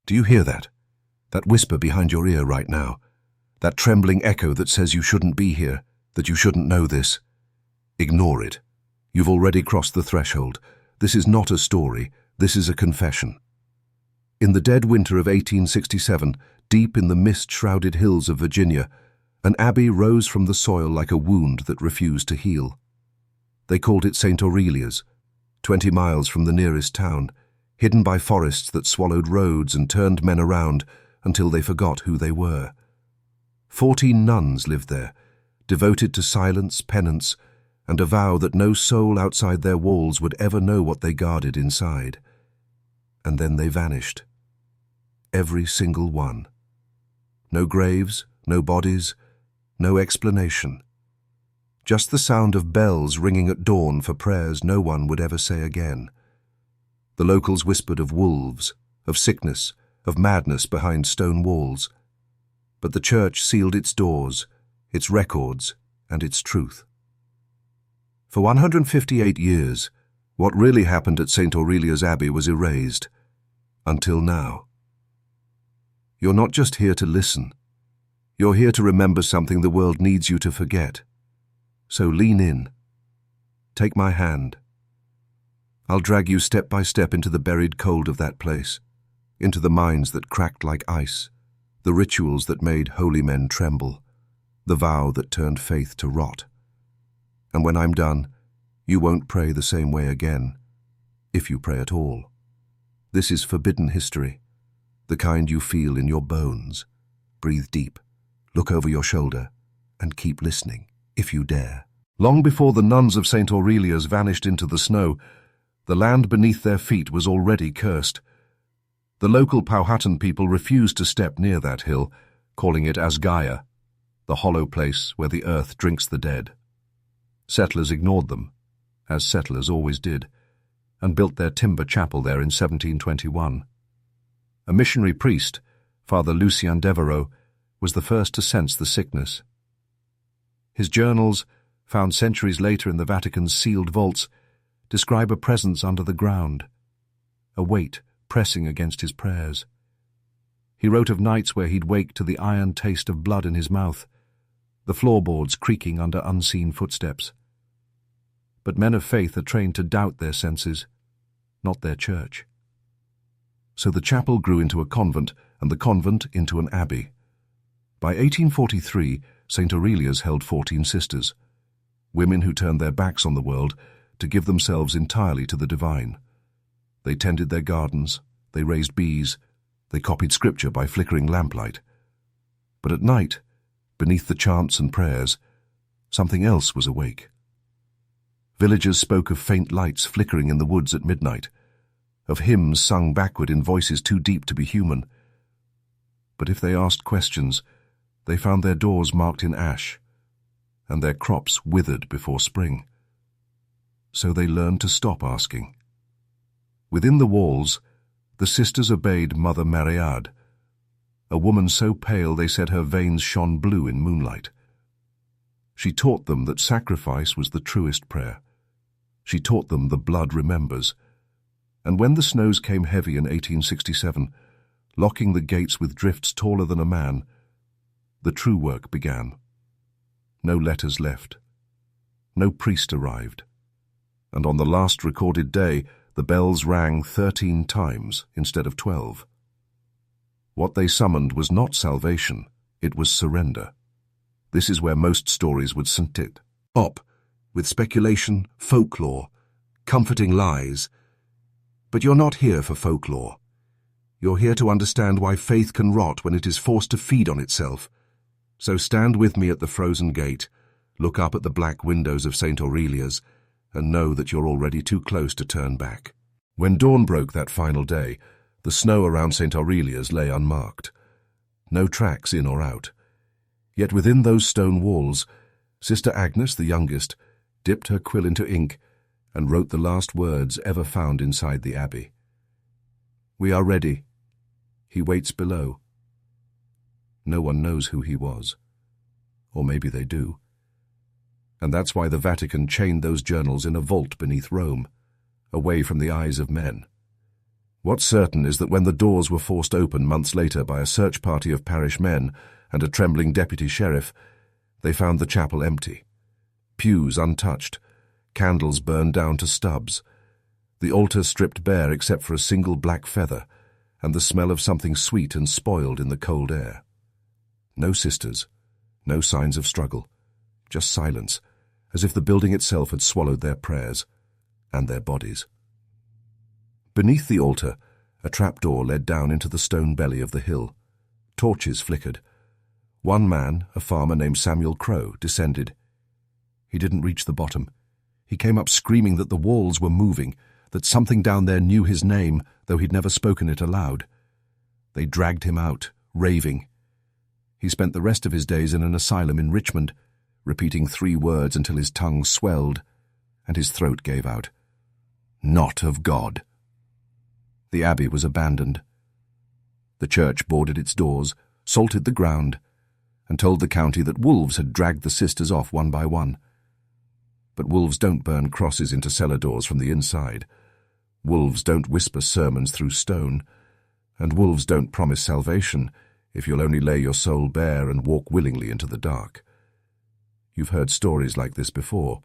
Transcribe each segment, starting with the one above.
Do you hear that? That whisper behind your ear right now? That trembling echo that says you shouldn't be here, that you shouldn't know this? Ignore it. You've already crossed the threshold. This is not a story, this is a confession. In the dead winter of 1867, deep in the mist-shrouded hills of Virginia, an abbey rose from the soil like a wound that refused to heal. They called it St. Aurelia's, 20 miles from the nearest town, hidden by forests that swallowed roads and turned men around until they forgot who they were. 14 nuns lived there, devoted to silence, penance, and a vow that no soul outside their walls would ever know what they guarded inside. And then they vanished. Every single one. No graves, no bodies, no explanation. Just the sound of bells ringing at dawn for prayers no one would ever say again. The locals whispered of wolves, of sickness, of madness behind stone walls. But the church sealed its doors, its records, and its truth. For 158 years, what really happened at St. Aurelia's Abbey was erased. Until now. You're not just here to listen. You're here to remember something the world needs you to forget. So lean in. Take my hand. I'll drag you step by step into the buried cold of that place, into the minds that cracked like ice, the rituals that made holy men tremble, the vow that turned faith to rot. And when I'm done, you won't pray the same way again, if you pray at all. This is forbidden history, the kind you feel in your bones. Breathe deep, look over your shoulder, and keep listening, if you dare. Long before the nuns of St. Aurelia's vanished into the snow, the land beneath their feet was already cursed. The local Powhatan people refused to step near that hill, calling it Asgaia, the hollow place where the earth drinks the dead. Settlers ignored them, as settlers always did, and built their timber chapel there in 1721. A missionary priest, Father Lucien Devereux, was the first to sense the sickness. His journals, found centuries later in the Vatican's sealed vaults, describe a presence under the ground, a weight pressing against his prayers. He wrote of nights where he'd wake to the iron taste of blood in his mouth, the floorboards creaking under unseen footsteps. But men of faith are trained to doubt their senses, not their church. So the chapel grew into a convent, and the convent into an abbey. By 1843, St. Aurelia's held 14 sisters, women who turned their backs on the world to give themselves entirely to the divine. They tended their gardens, they raised bees, they copied scripture by flickering lamplight. But at night, beneath the chants and prayers, something else was awake. Villagers spoke of faint lights flickering in the woods at midnight, of hymns sung backward in voices too deep to be human. But if they asked questions, they found their doors marked in ash, and their crops withered before spring. So they learned to stop asking. Within the walls, the sisters obeyed Mother Mariade, a woman so pale they said her veins shone blue in moonlight. She taught them that sacrifice was the truest prayer. She taught them the blood remembers. And when the snows came heavy in 1867, locking the gates with drifts taller than a man, the true work began. No letters left. No priest arrived. And on the last recorded day, the bells rang 13 times instead of 12. What they summoned was not salvation, it was surrender. This is where most stories would sit up, with speculation, folklore, comforting lies. But you're not here for folklore. You're here to understand why faith can rot when it is forced to feed on itself. So stand with me at the frozen gate, look up at the black windows of St. Aurelia's, and know that you're already too close to turn back. When dawn broke that final day, the snow around St. Aurelia's lay unmarked. No tracks in or out. Yet within those stone walls, Sister Agnes, the youngest, dipped her quill into ink and wrote the last words ever found inside the abbey. "We are ready. He waits below." No one knows who he was. Or maybe they do. And that's why the Vatican chained those journals in a vault beneath Rome, away from the eyes of men. What's certain is that when the doors were forced open months later by a search party of parish men and a trembling deputy sheriff, they found the chapel empty. Pews untouched, candles burned down to stubs, the altar stripped bare except for a single black feather, and the smell of something sweet and spoiled in the cold air. No sisters, no signs of struggle, just silence, as if the building itself had swallowed their prayers and their bodies. Beneath the altar, a trapdoor led down into the stone belly of the hill. Torches flickered. One man, a farmer named Samuel Crow, descended. He didn't reach the bottom. He came up screaming that the walls were moving, that something down there knew his name, though he'd never spoken it aloud. They dragged him out, raving. He spent the rest of his days in an asylum in Richmond, repeating 3 words until his tongue swelled and his throat gave out. Not of God. The Abbey was abandoned. The church boarded its doors, salted the ground, and told the county that wolves had dragged the sisters off one by one. But wolves don't burn crosses into cellar doors from the inside. Wolves don't whisper sermons through stone, and wolves don't promise salvation if you'll only lay your soul bare and walk willingly into the dark. You've heard stories like this before,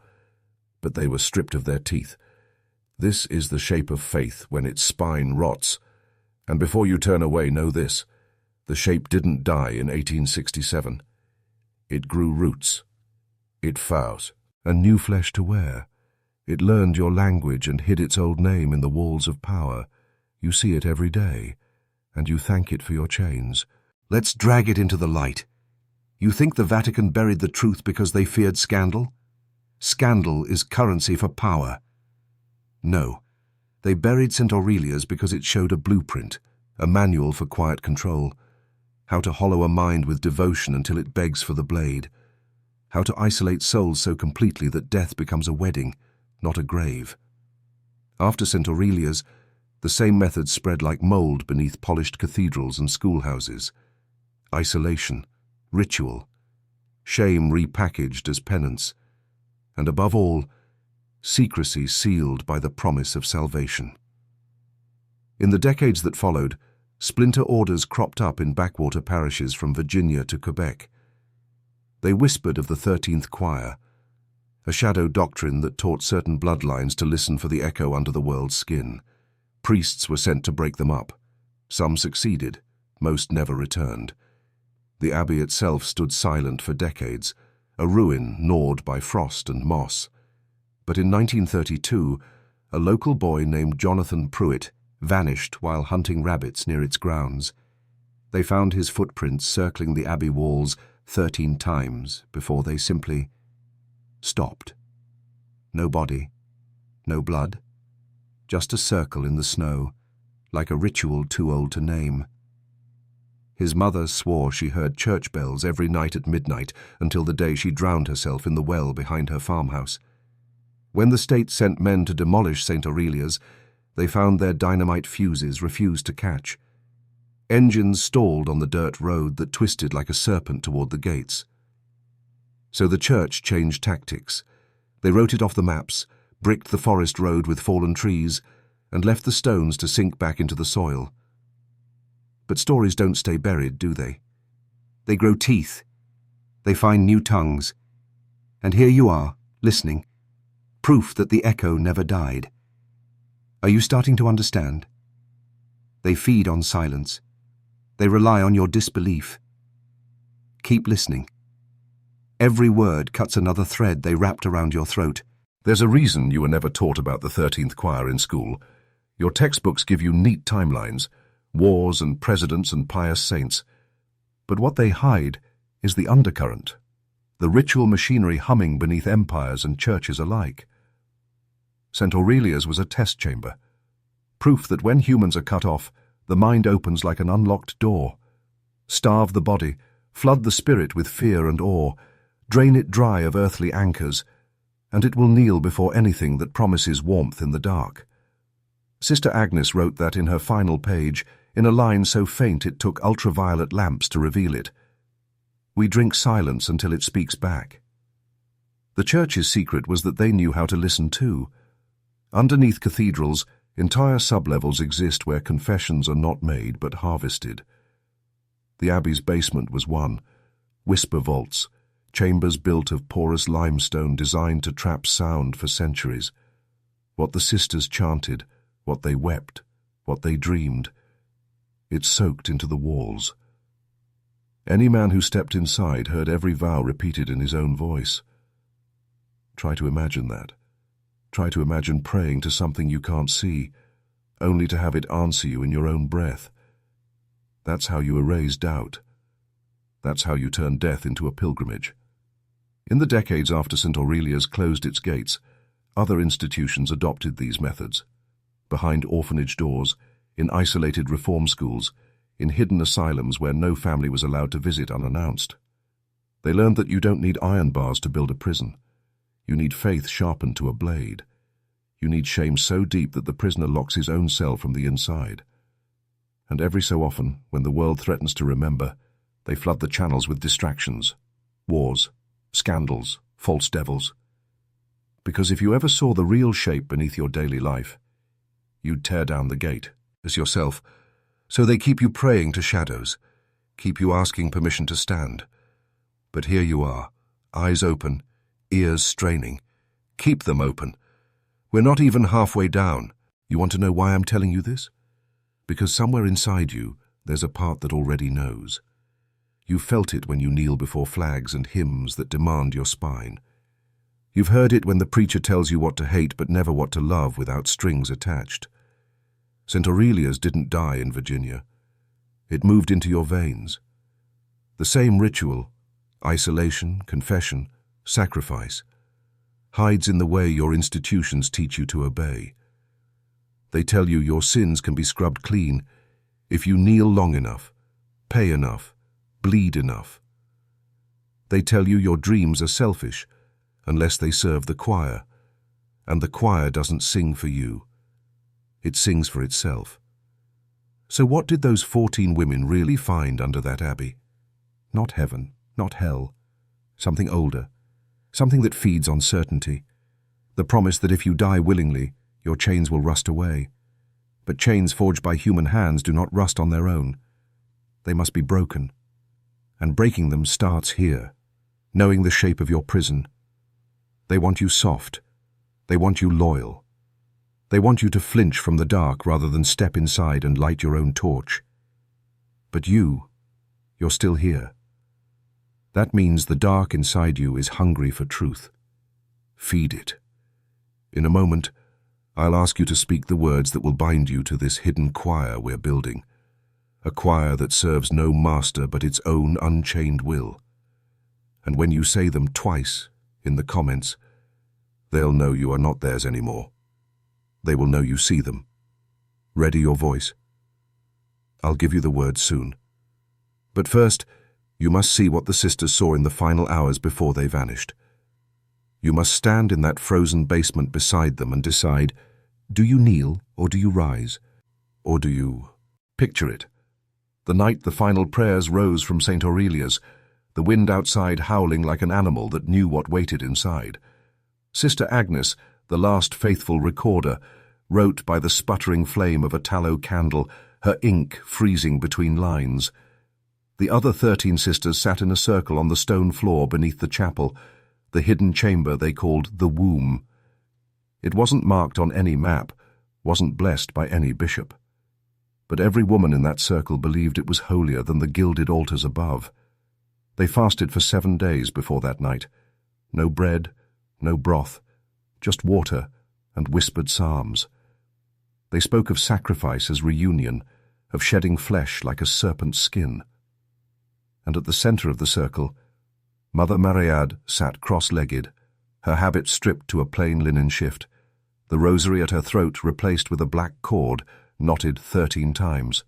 but they were stripped of their teeth. This is the shape of faith when its spine rots, and before you turn away, know this: the shape didn't die in 1867. It grew roots. It fought, and new flesh to wear. It learned your language and hid its old name in the walls of power. You see it every day, and you thank it for your chains. Let's drag it into the light. You think the Vatican buried the truth because they feared scandal? Scandal is currency for power. No, they buried St. Aurelia's because it showed a blueprint, a manual for quiet control, how to hollow a mind with devotion until it begs for the blade, how to isolate souls so completely that death becomes a wedding, not a grave. After St. Aurelia's, the same method spread like mold beneath polished cathedrals and schoolhouses. Isolation, ritual, shame repackaged as penance, and above all, secrecy sealed by the promise of salvation. In the decades that followed, splinter orders cropped up in backwater parishes from Virginia to Quebec. They whispered of the 13th choir, a shadow doctrine that taught certain bloodlines to listen for the echo under the world's skin. Priests were sent to break them up. Some succeeded, most never returned. The Abbey itself stood silent for decades, a ruin gnawed by frost and moss. But in 1932, a local boy named Jonathan Pruitt vanished while hunting rabbits near its grounds. They found his footprints circling the Abbey walls 13 times before they simply stopped. No body, no blood, just a circle in the snow, like a ritual too old to name. His mother swore she heard church bells every night at midnight until the day she drowned herself in the well behind her farmhouse. When the state sent men to demolish St. Aurelia's, they found their dynamite fuses refused to catch. Engines stalled on the dirt road that twisted like a serpent toward the gates. So the church changed tactics. They wrote it off the maps, bricked the forest road with fallen trees, and left the stones to sink back into the soil. But stories don't stay buried, do they? They grow teeth. They find new tongues. And here you are, listening. Proof that the echo never died. Are you starting to understand? They feed on silence. They rely on your disbelief. Keep listening. Every word cuts another thread they wrapped around your throat. There's a reason you were never taught about the 13th choir in school. Your textbooks give you neat timelines, wars and presidents and pious saints. But what they hide is the undercurrent, the ritual machinery humming beneath empires and churches alike. St. Aurelia's was a test chamber, proof that when humans are cut off, the mind opens like an unlocked door. Starve the body, flood the spirit with fear and awe, drain it dry of earthly anchors, and it will kneel before anything that promises warmth in the dark. Sister Agnes wrote that in her final page, in a line so faint it took ultraviolet lamps to reveal it. We drink silence until it speaks back. The church's secret was that they knew how to listen too. Underneath cathedrals, Entire sublevels exist where confessions are not made but harvested. The Abbey's basement was one. Whisper vaults, chambers built of porous limestone designed to trap sound for centuries. What the sisters chanted, what they wept, what they dreamed, it soaked into the walls. Any man who stepped inside heard every vow repeated in his own voice. Try to imagine that. Try to imagine praying to something you can't see, only to have it answer you in your own breath. That's how you erase doubt. That's how you turn death into a pilgrimage. In the decades after St. Aurelia's closed its gates, other institutions adopted these methods. Behind orphanage doors, in isolated reform schools, in hidden asylums where no family was allowed to visit unannounced. They learned that you don't need iron bars to build a prison. You need faith sharpened to a blade. You need shame so deep that the prisoner locks his own cell from the inside. And every so often, when the world threatens to remember, they flood the channels with distractions, wars, scandals, false devils. Because if you ever saw the real shape beneath your daily life, you'd tear down the gate, as yourself. So they keep you praying to shadows, keep you asking permission to stand. But here you are, eyes open, ears straining. Keep them open. We're not even halfway down. You want to know why I'm telling you this? Because somewhere inside you, there's a part that already knows. You felt it when you kneel before flags and hymns that demand your spine. You've heard it when the preacher tells you what to hate but never what to love without strings attached. St. Aurelia's didn't die in Virginia. It moved into your veins. The same ritual, isolation, confession, sacrifice, hides in the way your institutions teach you to obey. They tell you your sins can be scrubbed clean if you kneel long enough, pay enough, bleed enough. They tell you your dreams are selfish unless they serve the choir, and the choir doesn't sing for you. It sings for itself. So what did those 14 women really find under that abbey? Not heaven, not hell. Something older, something that feeds on certainty. The promise that if you die willingly, your chains will rust away. But chains forged by human hands do not rust on their own. They must be broken. And breaking them starts here, knowing the shape of your prison. They want you soft. They want you loyal. They want you to flinch from the dark rather than step inside and light your own torch. But you're still here. That means the dark inside you is hungry for truth. Feed it. In a moment, I'll ask you to speak the words that will bind you to this hidden choir we're building. A choir that serves no master but its own unchained will. And when you say them twice, in the comments, they'll know you are not theirs anymore. They will know you see them. Ready your voice. I'll give you the words soon. But first, you must see what the sisters saw in the final hours before they vanished. You must stand in that frozen basement beside them and decide, do you kneel or do you rise? Or do you picture it? The night the final prayers rose from St. Aurelia's, the wind outside howling like an animal that knew what waited inside. Sister Agnes, the last faithful recorder, wrote by the sputtering flame of a tallow candle, her ink freezing between lines. The other 13 sisters sat in a circle on the stone floor beneath the chapel, the hidden chamber they called the womb. It wasn't marked on any map, wasn't blessed by any bishop. But every woman in that circle believed it was holier than the gilded altars above. They fasted for 7 days before that night. No bread, no broth, just water and whispered psalms. They spoke of sacrifice as reunion, of shedding flesh like a serpent's skin. And at the center of the circle, Mother Mariade sat cross-legged, her habit stripped to a plain linen shift, the rosary at her throat replaced with a black cord knotted 13 times.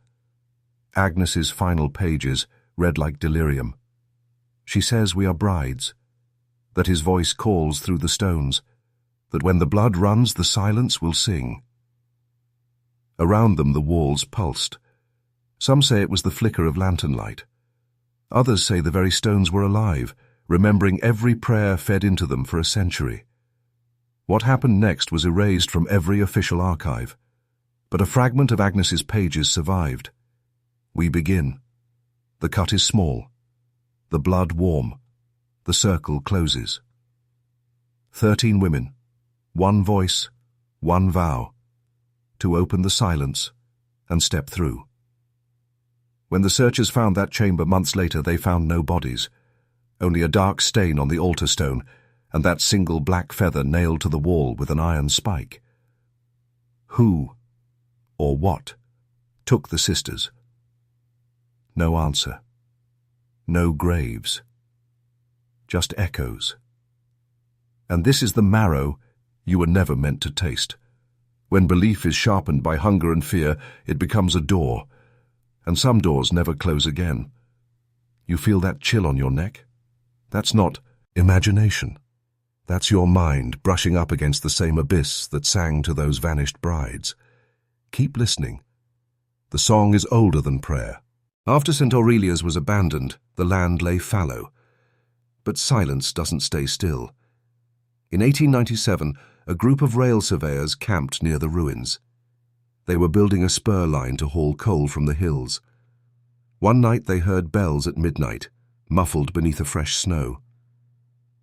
Agnes's final pages read like delirium. She says we are brides, that his voice calls through the stones, that when the blood runs, the silence will sing. Around them the walls pulsed. Some say it was the flicker of lantern light. Others say the very stones were alive, remembering every prayer fed into them for a century. What happened next was erased from every official archive. but a fragment of Agnes's pages survived. We begin. The cut is small, the blood warm, the circle closes. 13 women, one voice, one vow, to open the silence and step through. When the searchers found that chamber months later, they found no bodies, only a dark stain on the altar stone and that single black feather nailed to the wall with an iron spike. Who, or what, took the sisters? No answer. No graves. Just echoes. And this is the marrow you were never meant to taste. When belief is sharpened by hunger and fear, it becomes a door, and some doors never close again. You feel that chill on your neck? That's not imagination. That's your mind brushing up against the same abyss that sang to those vanished brides. Keep listening. The song is older than prayer. After St. Aurelia's was abandoned, the land lay fallow. But silence doesn't stay still. In 1897, a group of rail surveyors camped near the ruins. They were building a spur line to haul coal from the hills. One night they heard bells at midnight, muffled beneath a fresh snow.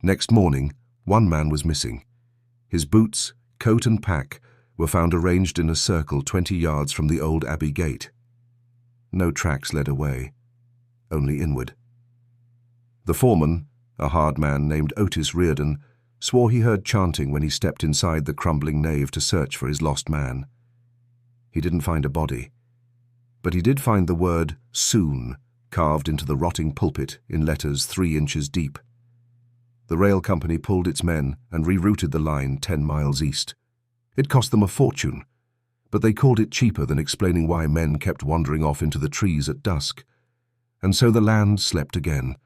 Next morning, one man was missing. His boots, coat and pack were found arranged in a circle 20 yards from the old Abbey gate. No tracks led away, only inward. The foreman, a hard man named Otis Reardon, swore he heard chanting when he stepped inside the crumbling nave to search for his lost man. He didn't find a body, but he did find the word soon carved into the rotting pulpit in letters 3 inches deep. The rail company pulled its men and rerouted the line 10 miles east. It cost them a fortune, but they called it cheaper than explaining why men kept wandering off into the trees at dusk. And so the land slept again.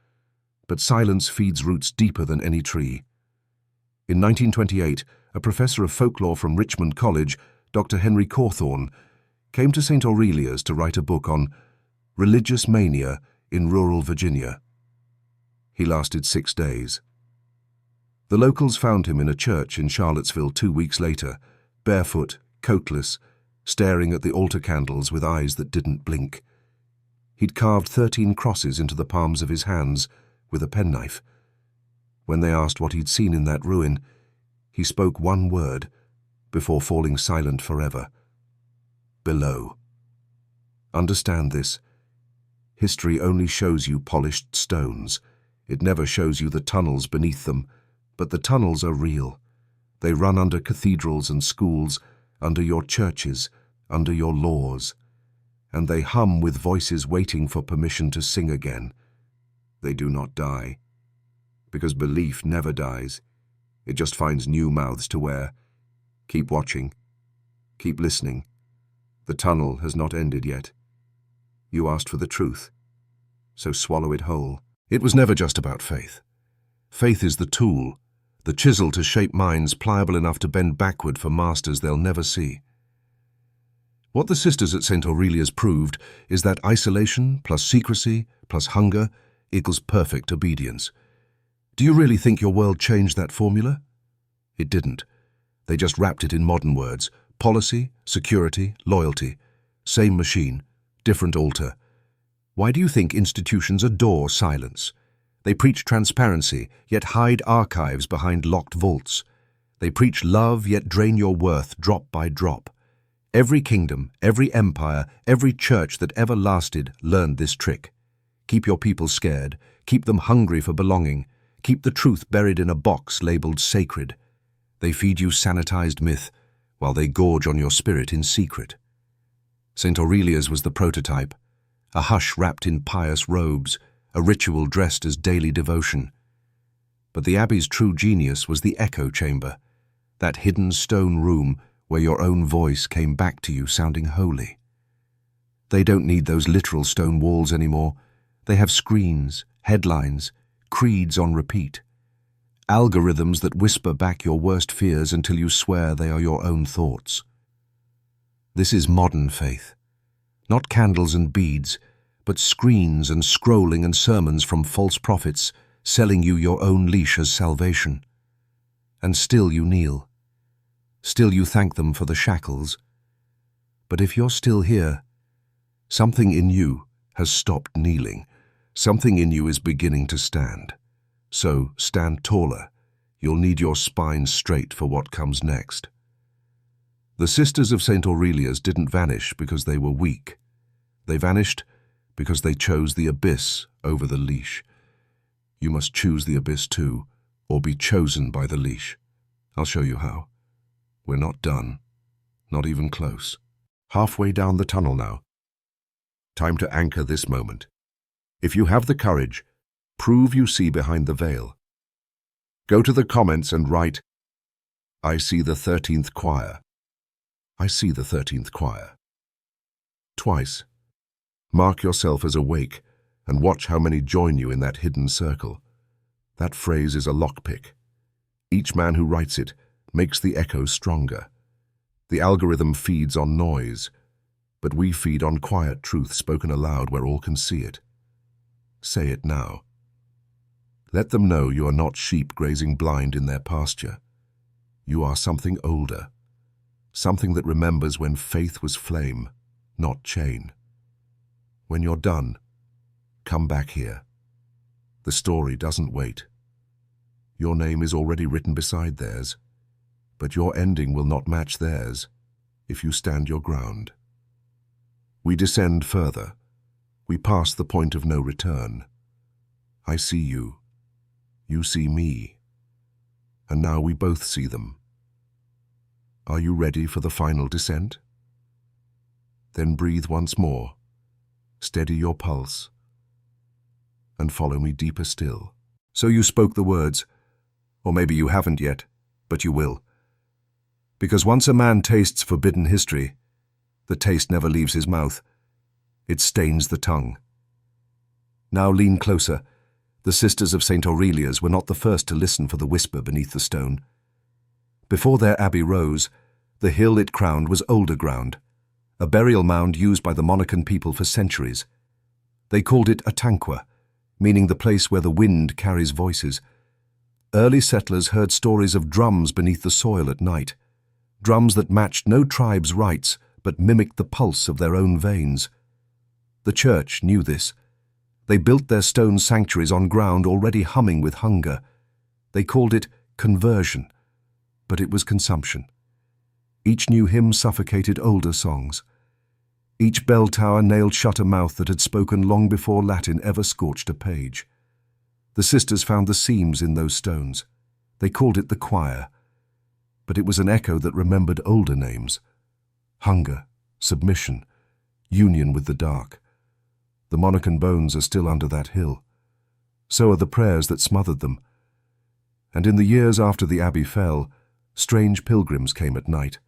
But silence feeds roots deeper than any tree. In 1928, a professor of folklore from Richmond College, Dr. Henry Cawthorne, came to St. Aurelia's to write a book on religious mania in rural Virginia. He lasted 6 days. The locals found him in a church in Charlottesville 2 weeks later, barefoot, coatless, staring at the altar candles with eyes that didn't blink. He'd carved 13 crosses into the palms of his hands with a penknife. When they asked what he'd seen in that ruin, he spoke one word before falling silent forever. Below. Understand this. History only shows you polished stones. It never shows you the tunnels beneath them, but the tunnels are real. They run under cathedrals and schools, under your churches, under your laws, and they hum with voices waiting for permission to sing again. They do not die, because belief never dies. It just finds new mouths to wear. Keep watching. Keep listening. The tunnel has not ended yet. You asked for the truth, so swallow it whole. It was never just about faith. Faith is the tool, the chisel to shape minds pliable enough to bend backward for masters they'll never see. What the sisters at St. Aurelia's proved is that isolation plus secrecy plus hunger equals perfect obedience. Do you really think your world changed that formula? It didn't. They just wrapped it in modern words: policy, security, loyalty. Same machine, different altar. Why do you think institutions adore silence? They preach transparency, yet hide archives behind locked vaults. They preach love, yet drain your worth drop by drop. Every kingdom, every empire, every church that ever lasted learned this trick. Keep your people scared, keep them hungry for belonging, keep the truth buried in a box labeled sacred. They feed you sanitized myth, while they gorge on your spirit in secret. St. Aurelia's was the prototype, a hush wrapped in pious robes, a ritual dressed as daily devotion. But the Abbey's true genius was the echo chamber, that hidden stone room where your own voice came back to you sounding holy. They don't need those literal stone walls anymore. They have screens, headlines, creeds on repeat, algorithms that whisper back your worst fears until you swear they are your own thoughts. This is modern faith. Not candles and beads, but screens and scrolling and sermons from false prophets selling you your own leash as salvation. And still you kneel. Still you thank them for the shackles. But if you're still here, something in you has stopped kneeling. Something in you is beginning to stand. So stand taller. You'll need your spine straight for what comes next. The Sisters of St. Aurelia's didn't vanish because they were weak. They vanished because they chose the abyss over the leash. You must choose the abyss too, or be chosen by the leash. I'll show you how. We're not done. Not even close. Halfway down the tunnel now. Time to anchor this moment. If you have the courage, prove you see behind the veil. Go to the comments and write, "I see the 13th choir." I see the 13th choir. Twice. Mark yourself as awake and watch how many join you in that hidden circle. That phrase is a lockpick. Each man who writes it makes the echo stronger. The algorithm feeds on noise, but we feed on quiet truth spoken aloud where all can see it. Say it now. Let them know you are not sheep grazing blind in their pasture. You are something older, something that remembers when faith was flame, not chain. When you're done, come back here. The story doesn't wait. Your name is already written beside theirs, but your ending will not match theirs if you stand your ground. We descend further. We pass the point of no return. I see you. You see me. And now we both see them. Are you ready for the final descent? Then breathe once more. Steady your pulse. And follow me deeper still. So you spoke the words. Or maybe you haven't yet, but you will. Because once a man tastes forbidden history, the taste never leaves his mouth. It stains the tongue. Now lean closer. The Sisters of St. Aurelia's were not the first to listen for the whisper beneath the stone. Before their abbey rose, the hill it crowned was older ground, a burial mound used by the Monacan people for centuries. They called it a tanqua, meaning the place where the wind carries voices. Early settlers heard stories of drums beneath the soil at night, drums that matched no tribe's rites but mimicked the pulse of their own veins. The church knew this. They built their stone sanctuaries on ground already humming with hunger. They called it conversion, but it was consumption. Each new hymn suffocated older songs. Each bell tower nailed shut a mouth that had spoken long before Latin ever scorched a page. The sisters found the seams in those stones. They called it the choir, but it was an echo that remembered older names. Hunger, submission, union with the dark. The Monacan bones are still under that hill. So are the prayers that smothered them. And in the years after the abbey fell, strange pilgrims came at night,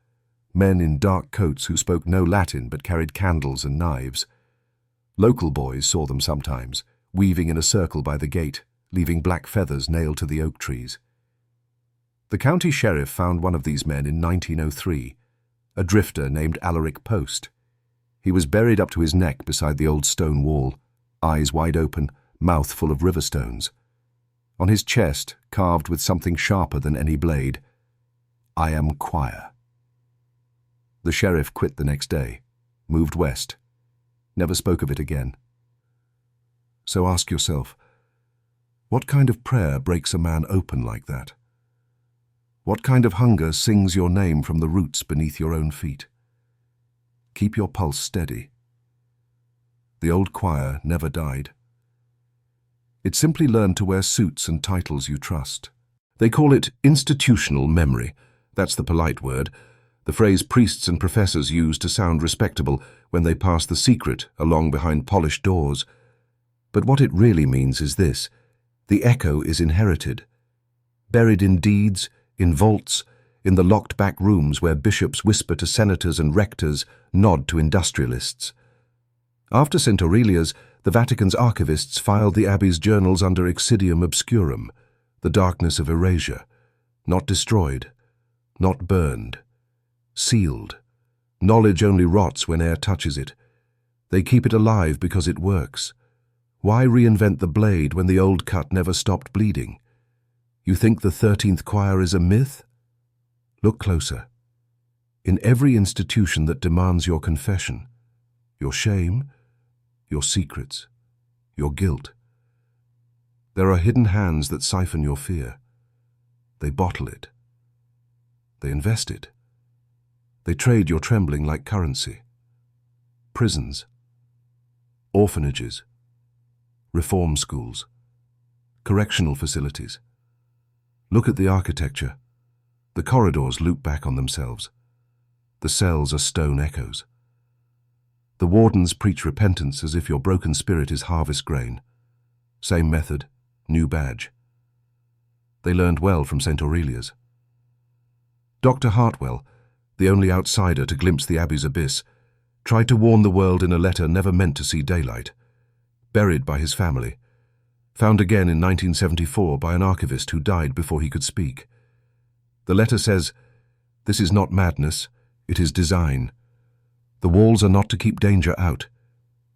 men in dark coats who spoke no Latin but carried candles and knives. Local boys saw them sometimes, weaving in a circle by the gate, leaving black feathers nailed to the oak trees. The county sheriff found one of these men in 1903, a drifter named Alaric Post. He was buried up to his neck beside the old stone wall, eyes wide open, mouth full of river stones. On his chest, carved with something sharper than any blade, "I am choir." The sheriff quit the next day, moved west, never spoke of it again. So ask yourself, what kind of prayer breaks a man open like that? What kind of hunger sings your name from the roots beneath your own feet? Keep your pulse steady. The old choir never died. It simply learned to wear suits and titles you trust. They call it institutional memory. That's the polite word, the phrase priests and professors use to sound respectable when they pass the secret along behind polished doors. But what it really means is this: the echo is inherited, buried in deeds, in vaults, in the locked back rooms where bishops whisper to senators and rectors, nod to industrialists. After St. Aurelia's, the Vatican's archivists filed the abbey's journals under excidium obscurum, the darkness of erasure, not destroyed, not burned, sealed. Knowledge only rots when air touches it. They keep it alive because it works. Why reinvent the blade when the old cut never stopped bleeding? You think the 13th choir is a myth? Look closer. in every institution that demands your confession, your shame, your secrets, your guilt. There are hidden hands that siphon your fear. They bottle it. They invest it. They trade your trembling like currency. Prisons, orphanages, reform schools, correctional facilities. Look at the architecture. The corridors loop back on themselves. The cells are stone echoes. The wardens preach repentance as if your broken spirit is harvest grain. Same method, new badge. They learned well from St. Aurelia's. Dr. Hartwell, the only outsider to glimpse the Abbey's abyss, tried to warn the world in a letter never meant to see daylight. Buried by his family. Found again in 1974 by an archivist who died before he could speak. The letter says, "This is not madness, it is design. The walls are not to keep danger out.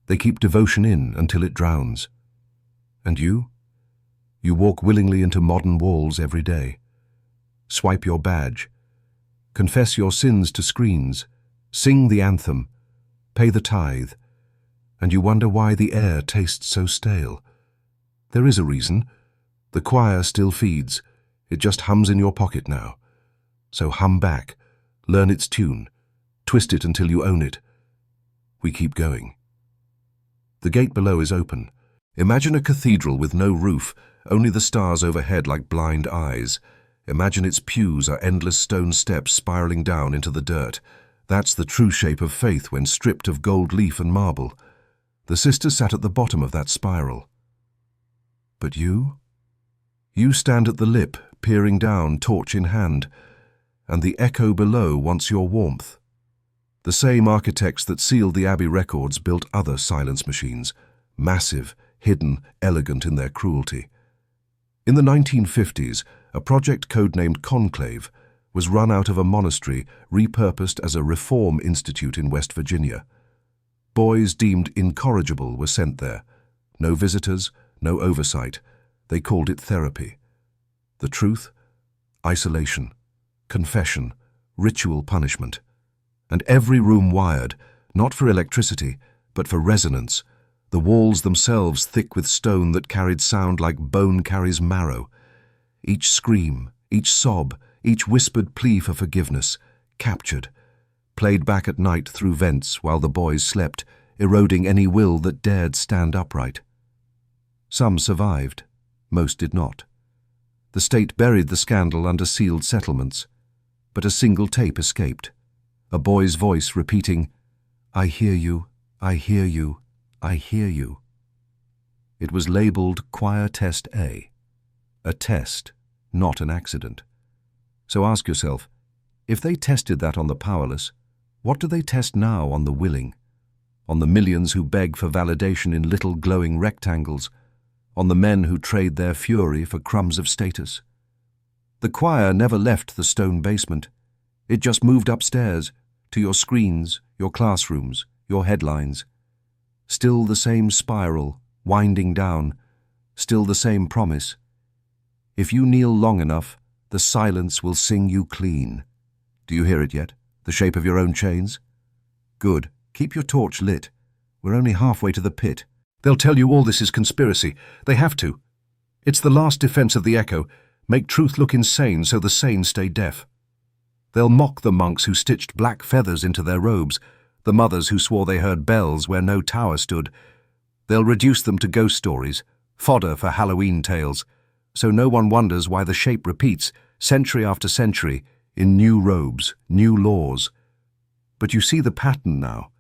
They keep devotion in until it drowns. And you? You walk willingly into modern walls every day. Swipe your badge. Confess your sins to screens. Sing the anthem. Pay the tithe. And you wonder why the air tastes so stale. There is a reason. The choir still feeds. It just hums in your pocket now. So hum back. Learn its tune. Twist it until you own it. We keep going." The gate below is open. Imagine a cathedral with no roof, only the stars overhead like blind eyes. Imagine its pews are endless stone steps spiraling down into the dirt. That's the true shape of faith when stripped of gold leaf and marble. The sister sat at the bottom of that spiral. But you? You stand at the lip, peering down, torch in hand, and the echo below wants your warmth. The same architects that sealed the Abbey records built other silence machines, massive, hidden, elegant in their cruelty. In the 1950s, a project codenamed Conclave was run out of a monastery repurposed as a reform institute in West Virginia. Boys deemed incorrigible were sent there. No visitors, no oversight. They called it therapy. The truth? Isolation, confession, ritual punishment. And every room wired, not for electricity, but for resonance, the walls themselves thick with stone that carried sound like bone carries marrow. Each scream, each sob, each whispered plea for forgiveness, captured, played back at night through vents while the boys slept, eroding any will that dared stand upright. Some survived, most did not. The state buried the scandal under sealed settlements, but a single tape escaped. A boy's voice repeating, "I hear you, I hear you, I hear you." It was labeled Choir Test A. A test, not an accident. So ask yourself, if they tested that on the powerless, what do they test now on the willing? On the millions who beg for validation in little glowing rectangles? On the men who trade their fury for crumbs of status? The choir never left the stone basement. It just moved upstairs, to your screens, your classrooms, your headlines. Still the same spiral, winding down, still the same promise. If you kneel long enough, the silence will sing you clean. Do you hear it yet? The shape of your own chains? Good. Keep your torch lit. We're only halfway to the pit. They'll tell you all this is conspiracy. They have to. It's the last defense of the echo. Make truth look insane so the sane stay deaf. They'll mock the monks who stitched black feathers into their robes, the mothers who swore they heard bells where no tower stood. They'll reduce them to ghost stories, fodder for Halloween tales, so no one wonders why the shape repeats, century after century, in new robes, new laws. But you see the pattern now.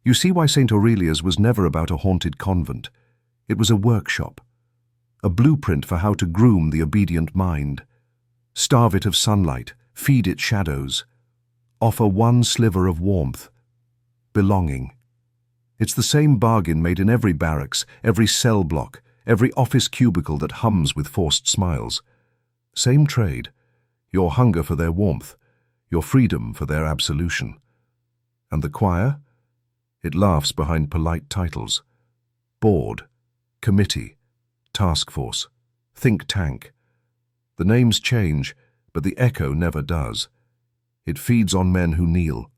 You see why St. Aurelia's was never about a haunted convent. It was a workshop, a blueprint for how to groom the obedient mind, starve it of sunlight, feed it shadows, offer one sliver of warmth, belonging. It's the same bargain made in every barracks, every cell block, every office cubicle that hums with forced smiles. Same trade, your hunger for their warmth, your freedom for their absolution. And the choir? It laughs behind polite titles. Board, committee, task force, think tank. The names change, but the echo never does. It feeds on men who kneel,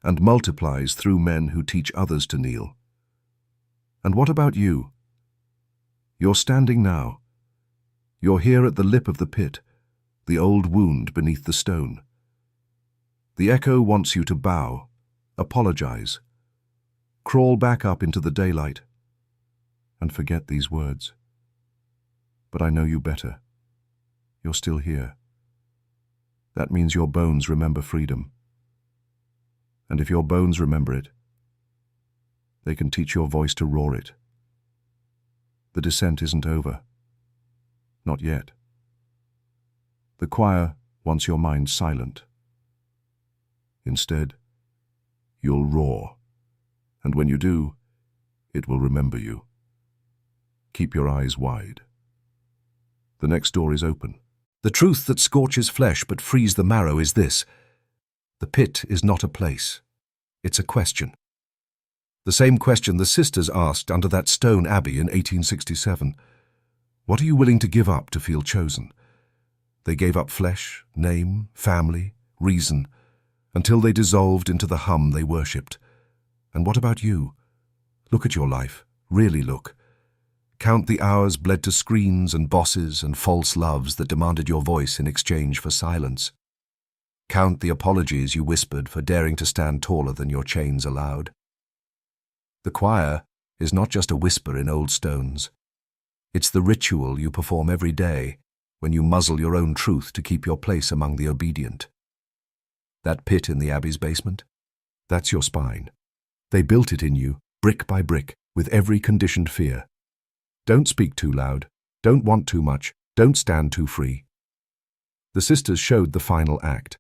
and multiplies through men who teach others to kneel. And what about you? You're standing now. You're here at the lip of the pit, the old wound beneath the stone. The echo wants you to bow, apologize, crawl back up into the daylight, and forget these words. But I know you better. You're still here. That means your bones remember freedom. And if your bones remember it, they can teach your voice to roar it. The descent isn't over. Not yet. The choir wants your mind silent. Instead, you'll roar, and when you do, it will remember you. Keep your eyes wide. The next door is open. The truth that scorches flesh but frees the marrow is this: the pit is not a place. It's a question. The same question the sisters asked under that stone abbey in 1867. What are you willing to give up to feel chosen? They gave up flesh, name, family, reason, until they dissolved into the hum they worshipped. And what about you? Look at your life. Really look. Count the hours bled to screens and bosses and false loves that demanded your voice in exchange for silence. Count the apologies you whispered for daring to stand taller than your chains allowed. The choir is not just a whisper in old stones. It's the ritual you perform every day when you muzzle your own truth to keep your place among the obedient. That pit in the Abbey's basement? That's your spine. They built it in you, brick by brick, with every conditioned fear. Don't speak too loud. Don't want too much. Don't stand too free. The sisters showed the final act.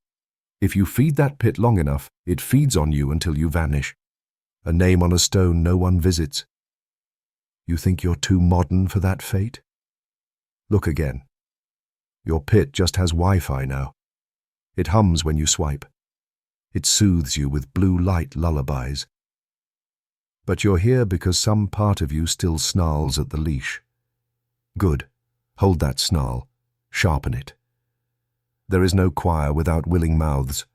If you feed that pit long enough, it feeds on you until you vanish. A name on a stone no one visits. You think you're too modern for that fate? Look again. Your pit just has Wi-Fi now. It hums when you swipe. It soothes you with blue light lullabies. But you're here because some part of you still snarls at the leash. Good. Hold that snarl. Sharpen it. There is no choir without willing mouths.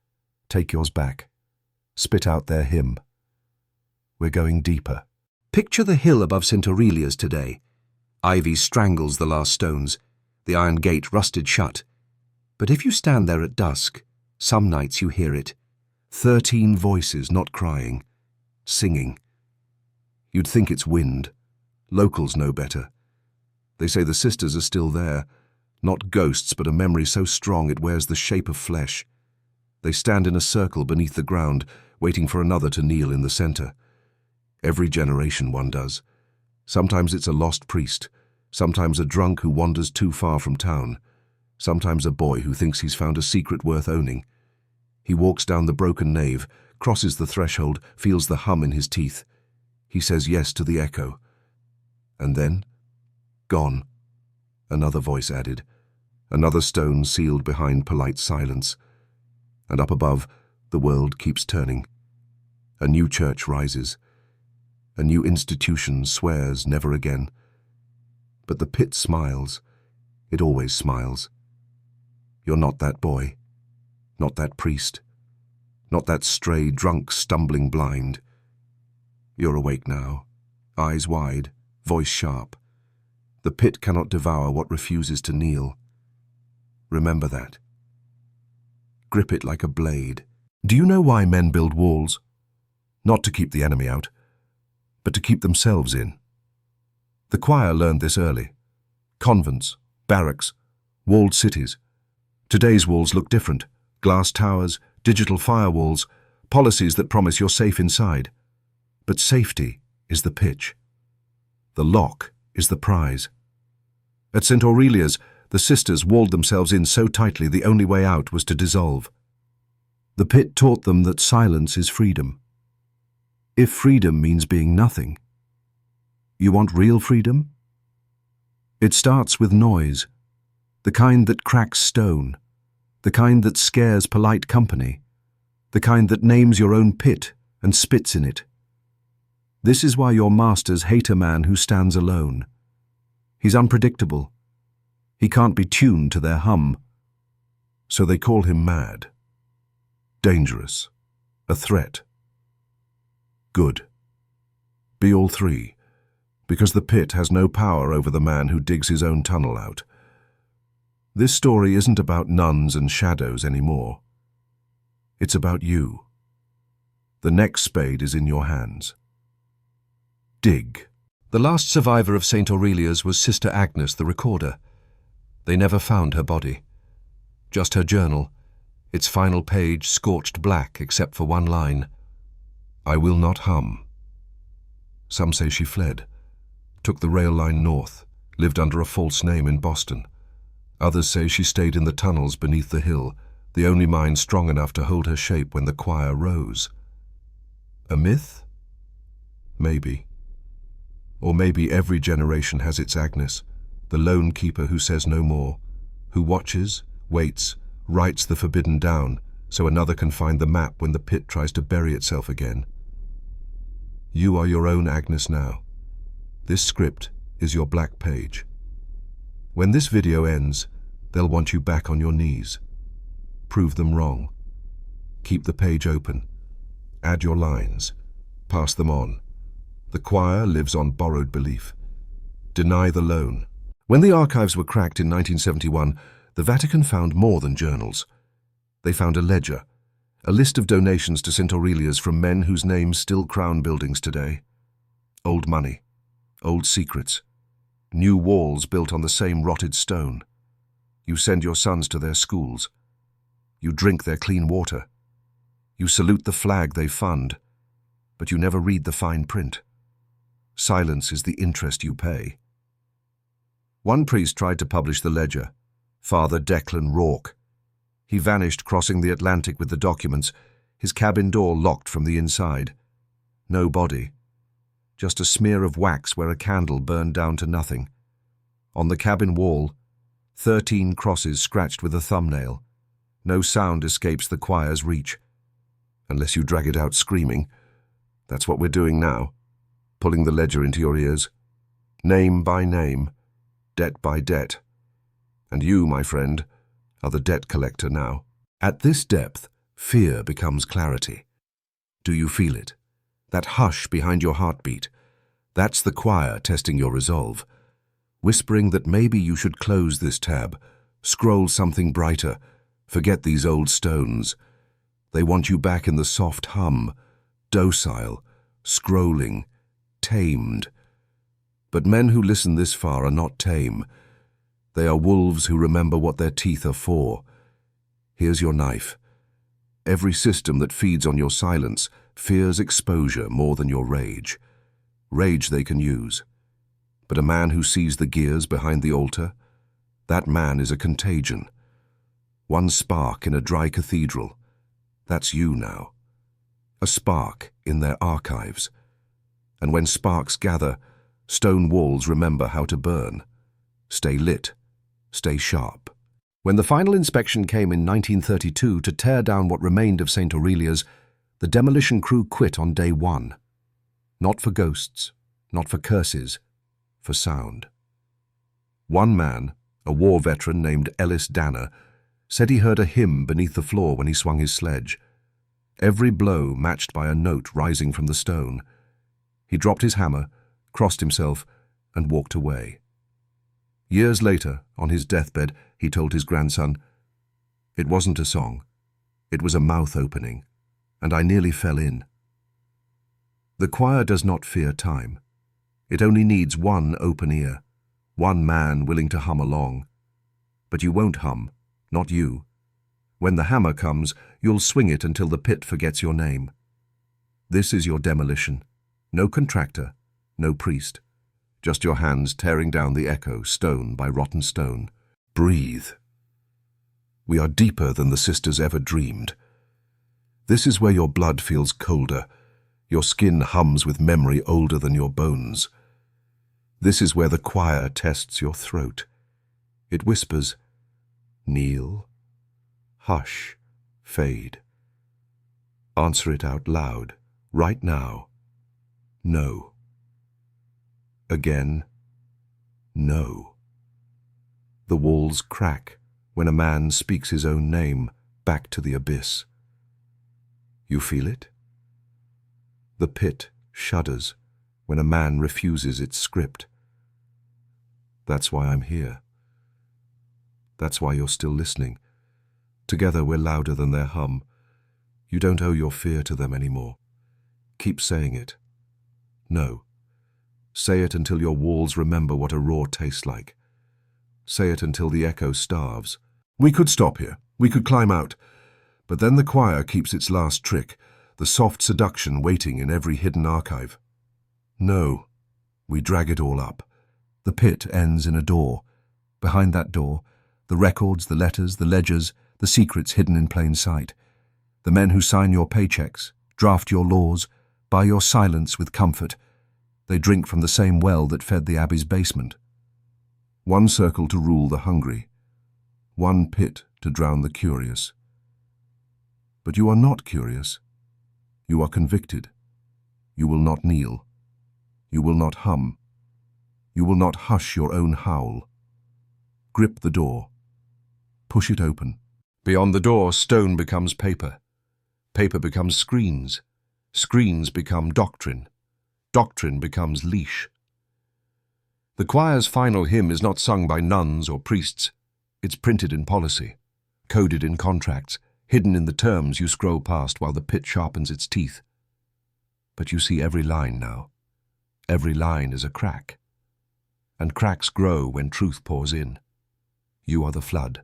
Take yours back. Spit out their hymn. We're going deeper. Picture the hill above St. Aurelia's today. Ivy strangles the last stones. The iron gate rusted shut. But if you stand there at dusk, some nights you hear it. 13 voices not crying, singing. You'd think it's wind. Locals know better. They say the sisters are still there. Not ghosts, but a memory so strong it wears the shape of flesh. They stand in a circle beneath the ground, waiting for another to kneel in the center. Every generation one does. Sometimes it's a lost priest, sometimes a drunk who wanders too far from town, sometimes a boy who thinks he's found a secret worth owning. He walks down the broken nave, crosses the threshold, feels the hum in his teeth. He says yes to the echo. And then, gone. Another voice added, another stone sealed behind polite silence. And up above, the world keeps turning. A new church rises. A new institution swears never again. But the pit smiles. It always smiles. You're not that boy. Not that priest. Not that stray, drunk, stumbling blind. You're awake now, eyes wide, voice sharp. The pit cannot devour what refuses to kneel. Remember that. Grip it like a blade. Do you know why men build walls? Not to keep the enemy out, but to keep themselves in. The choir learned this early. Convents, barracks, walled cities. Today's walls look different. Glass towers, digital firewalls, policies that promise you're safe inside. But safety is the pitch. The lock is the prize. At St. Aurelia's, the sisters walled themselves in so tightly the only way out was to dissolve. The pit taught them that silence is freedom. If freedom means being nothing, you want real freedom? It starts with noise, the kind that cracks stone, the kind that scares polite company, the kind that names your own pit and spits in it. This is why your masters hate a man who stands alone. He's unpredictable. He can't be tuned to their hum. So they call him mad. Dangerous. A threat. Good. Be all three, because the pit has no power over the man who digs his own tunnel out. This story isn't about nuns and shadows anymore. It's about you. The next spade is in your hands. Dig. The last survivor of St. Aurelia's was Sister Agnes, the recorder. They never found her body. Just her journal, its final page scorched black except for one line. I will not hum. Some say she fled, took the rail line north, lived under a false name in Boston. Others say she stayed in the tunnels beneath the hill, the only mind strong enough to hold her shape when the choir rose. A myth? Maybe. Or maybe every generation has its Agnes, the lone keeper who says no more, who watches, waits, writes the forbidden down so another can find the map when the pit tries to bury itself again. You are your own Agnes now. This script is your black page. When this video ends, they'll want you back on your knees. Prove them wrong. Keep the page open. Add your lines. Pass them on. The choir lives on borrowed belief. Deny the loan. When the archives were cracked in 1971, the Vatican found more than journals. They found a ledger, a list of donations to St. Aurelia's from men whose names still crown buildings today. Old money, old secrets, new walls built on the same rotted stone. You send your sons to their schools. You drink their clean water. You salute the flag they fund, but you never read the fine print. Silence is the interest you pay. One priest tried to publish the ledger, Father Declan Rourke. He vanished crossing the Atlantic with the documents, his cabin door locked from the inside. No body. Just a smear of wax where a candle burned down to nothing. On the cabin wall, 13 crosses scratched with a thumbnail. No sound escapes the choir's reach. Unless you drag it out screaming. That's what we're doing now. Pulling the ledger into your ears. Name by name. Debt by debt. And you, my friend, are the debt collector now. At this depth, fear becomes clarity. Do you feel it? That hush behind your heartbeat. That's the choir testing your resolve. Whispering that maybe you should close this tab, scroll something brighter, forget these old stones. They want you back in the soft hum, docile, scrolling, tamed. But men who listen this far are not tame. They are wolves who remember what their teeth are for. Here's your knife. Every system that feeds on your silence fears exposure more than your rage. Rage they can use. But a man who sees the gears behind the altar, that man is a contagion. One spark in a dry cathedral, that's you now. A spark in their archives. And when sparks gather, stone walls remember how to burn. Stay lit, stay sharp. When the final inspection came in 1932 to tear down what remained of St. Aurelia's, the demolition crew quit on day one. Not for ghosts, not for curses, for sound. One man, a war veteran named Ellis Danner, said he heard a hymn beneath the floor when he swung his sledge. Every blow matched by a note rising from the stone. He dropped his hammer, crossed himself, and walked away. Years later, on his deathbed, he told his grandson, "It wasn't a song. It was a mouth opening, and I nearly fell in." The choir does not fear time. It only needs one open ear, one man willing to hum along. But you won't hum, not you. When the hammer comes, you'll swing it until the pit forgets your name. This is your demolition. No contractor, no priest. Just your hands tearing down the echo, stone by rotten stone. Breathe. We are deeper than the sisters ever dreamed. This is where your blood feels colder. Your skin hums with memory older than your bones. This is where the choir tests your throat. It whispers, kneel, hush, fade. Answer it out loud, right now. No. Again, no. The walls crack when a man speaks his own name back to the abyss. You feel it? The pit shudders when a man refuses its script. That's why I'm here. That's why you're still listening. Together we're louder than their hum. You don't owe your fear to them anymore. Keep saying it. No. Say it until your walls remember what a roar tastes like. Say it until the echo starves. We could stop here. We could climb out. But then the choir keeps its last trick, the soft seduction waiting in every hidden archive. No. We drag it all up. The pit ends in a door. Behind that door, the records, the letters, the ledgers, the secrets hidden in plain sight. The men who sign your paychecks, draft your laws, buy your silence with comfort. They drink from the same well that fed the Abbey's basement. One circle to rule the hungry. One pit to drown the curious. But you are not curious. You are convicted. You will not kneel. You will not hum. You will not hush your own howl. Grip the door. Push it open. Beyond the door, stone becomes paper. Paper becomes screens. Screens become doctrine. Doctrine becomes leash. The choir's final hymn is not sung by nuns or priests. It's printed in policy, coded in contracts, hidden in the terms you scroll past while the pit sharpens its teeth. But you see every line now. Every line is a crack. And cracks grow when truth pours in. You are the flood.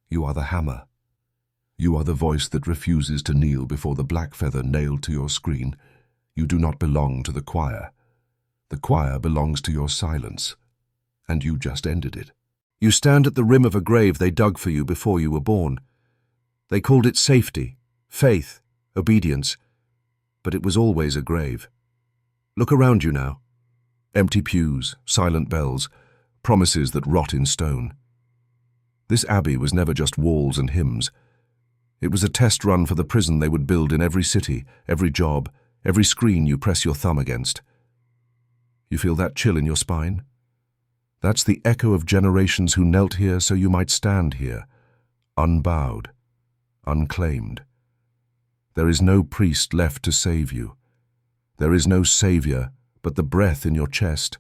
You are the hammer. You are the voice that refuses to kneel before the black feather nailed to your screen. You do not belong to the choir. The choir belongs to your silence. And you just ended it. You stand at the rim of a grave they dug for you before you were born. They called it safety, faith, obedience. But it was always a grave. Look around you now. Empty pews, silent bells, promises that rot in stone. This abbey was never just walls and hymns. It was a test run for the prison they would build in every city, every job, every screen you press your thumb against. You feel that chill in your spine? That's the echo of generations who knelt here so you might stand here, unbowed, unclaimed. There is no priest left to save you. There is no savior but the breath in your chest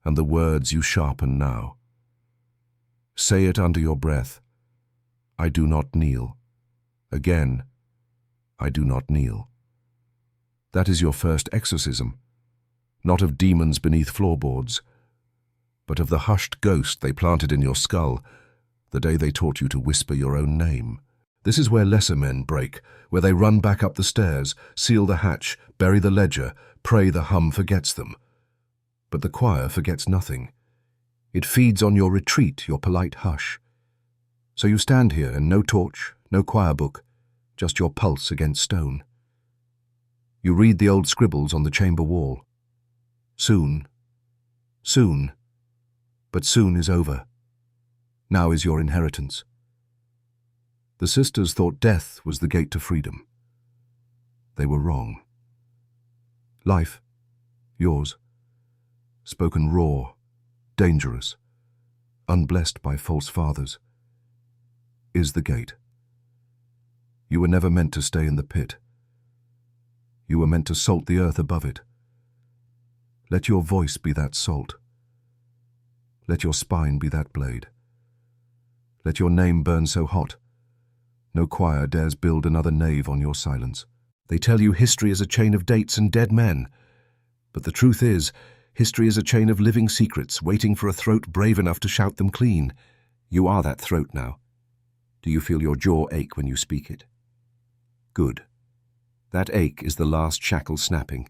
and the words you sharpen now. Say it under your breath. I do not kneel. Again, I do not kneel. That is your first exorcism, not of demons beneath floorboards, but of the hushed ghost they planted in your skull the day they taught you to whisper your own name. This is where lesser men break, where they run back up the stairs, seal the hatch, bury the ledger, pray the hum forgets them. But the choir forgets nothing. It feeds on your retreat, your polite hush. So you stand here and no torch, no choir book, just your pulse against stone. You read the old scribbles on the chamber wall. Soon, soon, but soon is over. Now is your inheritance. The sisters thought death was the gate to freedom. They were wrong. Life, yours, spoken raw, dangerous, unblessed by false fathers, is the gate. You were never meant to stay in the pit. You were meant to salt the earth above it. Let your voice be that salt. Let your spine be that blade. Let your name burn so hot, no choir dares build another nave on your silence. They tell you history is a chain of dates and dead men. But the truth is, history is a chain of living secrets waiting for a throat brave enough to shout them clean. You are that throat now. Do you feel your jaw ache when you speak it? Good. That ache is the last shackle snapping.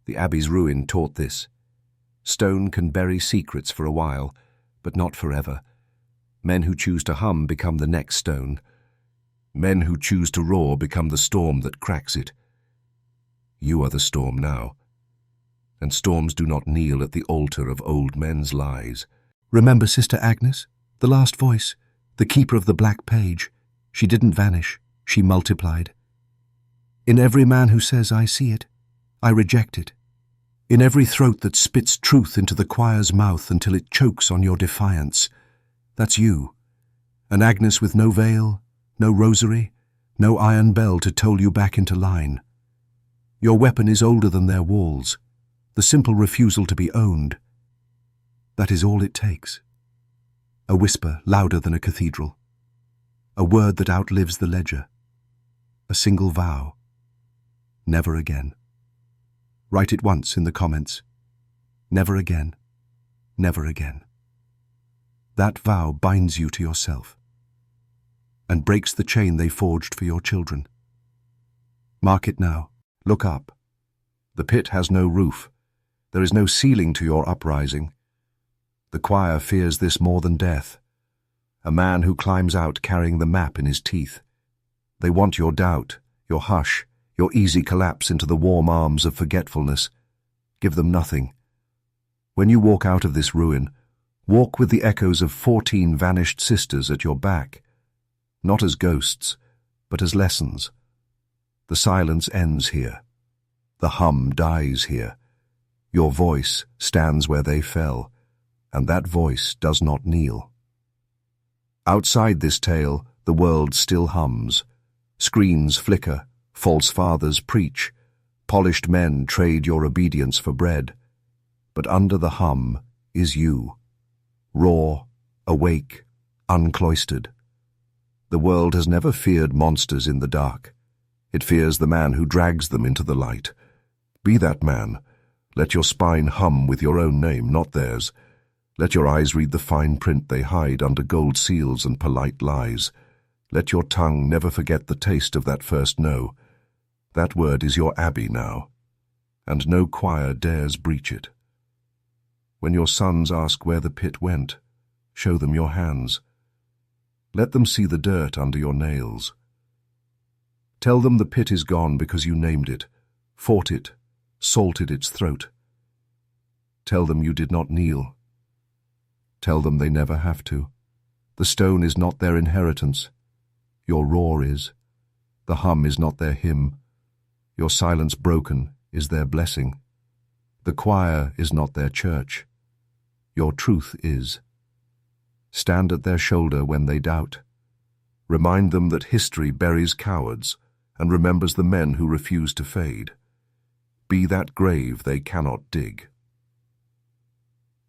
The Abbey's ruin taught this. Stone can bury secrets for a while, but not forever. Men who choose to hum become the next stone. Men who choose to roar become the storm that cracks it. You are the storm now. And storms do not kneel at the altar of old men's lies. Remember Sister Agnes, the last voice, the keeper of the black page. She didn't vanish, she multiplied. In every man who says, I see it, I reject it. In every throat that spits truth into the choir's mouth until it chokes on your defiance. That's you. An Agnes with no veil, no rosary, No iron bell to toll you back into line. Your weapon is older than their walls, the simple refusal to be owned. That is all it takes. A whisper louder than a cathedral. A word that outlives the ledger. A single vow. Never again. Write it once in the comments. Never again. Never again. That vow binds you to yourself and breaks the chain they forged for your children. Mark it now. Look up. The pit has no roof. There is no ceiling to your uprising. The choir fears this more than death. A man who climbs out carrying the map in his teeth. They want your doubt, your hush, your easy collapse into the warm arms of forgetfulness. Give them nothing. When you walk out of this ruin, walk with the echoes of 14 vanished sisters at your back. Not as ghosts, but as lessons. The silence ends here. The hum dies here. Your voice stands where they fell, and that voice does not kneel. Outside this tale, the world still hums. Screens flicker, false fathers preach, polished men trade your obedience for bread. But under the hum is you, raw, awake, uncloistered. The world has never feared monsters in the dark. It fears the man who drags them into the light. Be that man. Let your spine hum with your own name, not theirs. Let your eyes read the fine print they hide under gold seals and polite lies. Let your tongue never forget the taste of that first no. That word is your Abbey now, and no choir dares breach it. When your sons ask where the pit went, show them your hands. Let them see the dirt under your nails. Tell them the pit is gone because you named it, fought it, salted its throat. Tell them you did not kneel. Tell them they never have to. The stone is not their inheritance. Your roar is. The hum is not their hymn. Your silence broken is their blessing. The choir is not their church. Your truth is. Stand at their shoulder when they doubt. Remind them that history buries cowards and remembers the men who refuse to fade. Be that grave they cannot dig.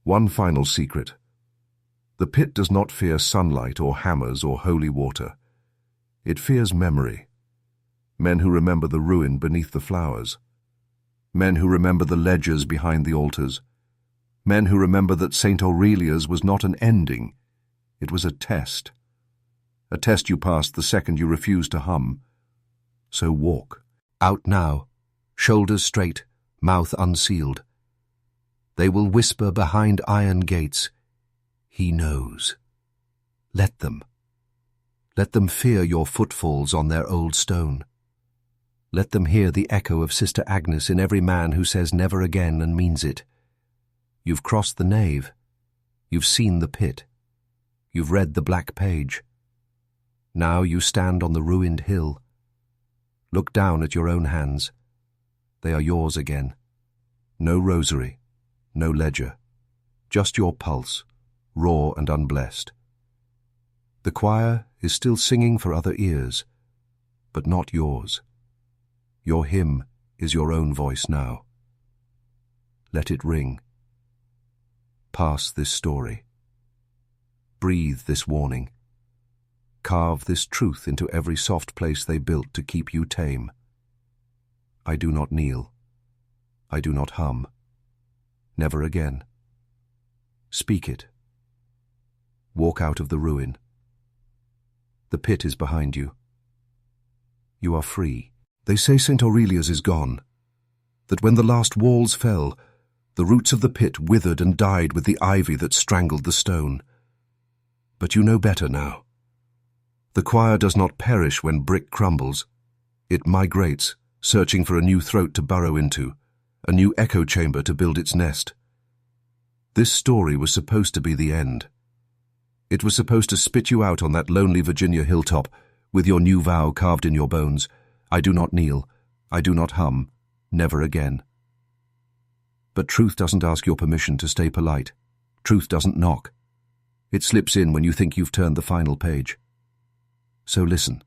One final secret. The pit does not fear sunlight or hammers or holy water. It fears memory. Men who remember the ruin beneath the flowers. Men who remember the ledgers behind the altars. Men who remember that St. Aurelia's was not an ending. It was a test. A test you passed the second you refused to hum. So walk. Out now, shoulders straight, mouth unsealed. They will whisper behind iron gates. He knows. Let them. Let them fear your footfalls on their old stone. Let them hear the echo of Sister Agnes in every man who says never again and means it. You've crossed the nave. You've seen the pit. You've read the black page. Now you stand on the ruined hill. Look down at your own hands. They are yours again. No rosary, no ledger, just your pulse, raw and unblessed. The choir is still singing for other ears, but not yours. Your hymn is your own voice now. Let it ring. Pass this story. Breathe this warning. Carve this truth into every soft place they built to keep you tame. I do not kneel. I do not hum. Never again. Speak it. Walk out of the ruin. The pit is behind you. You are free. They say St. Aurelia's is gone, that when the last walls fell, the roots of the pit withered and died with the ivy that strangled the stone. But you know better now. The choir does not perish when brick crumbles. It migrates, searching for a new throat to burrow into, a new echo chamber to build its nest. This story was supposed to be the end. It was supposed to spit you out on that lonely Virginia hilltop, with your new vow carved in your bones. I do not kneel. I do not hum. Never again. But truth doesn't ask your permission to stay polite. Truth doesn't knock. It slips in when you think you've turned the final page. So listen,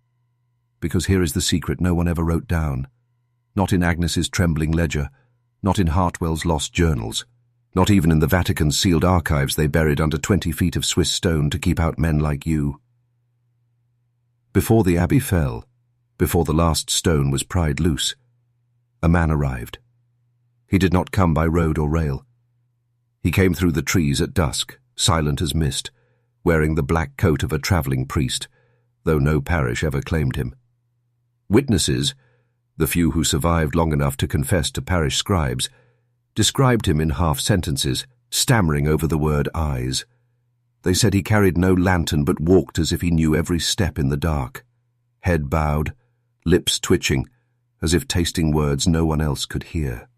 because here is the secret no one ever wrote down. Not in Agnes's trembling ledger, not in Hartwell's lost journals, not even in the Vatican's sealed archives they buried under 20 feet of Swiss stone to keep out men like you. Before the Abbey fell, before the last stone was pried loose, a man arrived. He did not come by road or rail. He came through the trees at dusk, silent as mist, wearing the black coat of a travelling priest, though no parish ever claimed him. Witnesses, the few who survived long enough to confess to parish scribes, described him in half-sentences, stammering over the word eyes. They said he carried no lantern but walked as if he knew every step in the dark, head bowed, lips twitching, as if tasting words no one else could hear.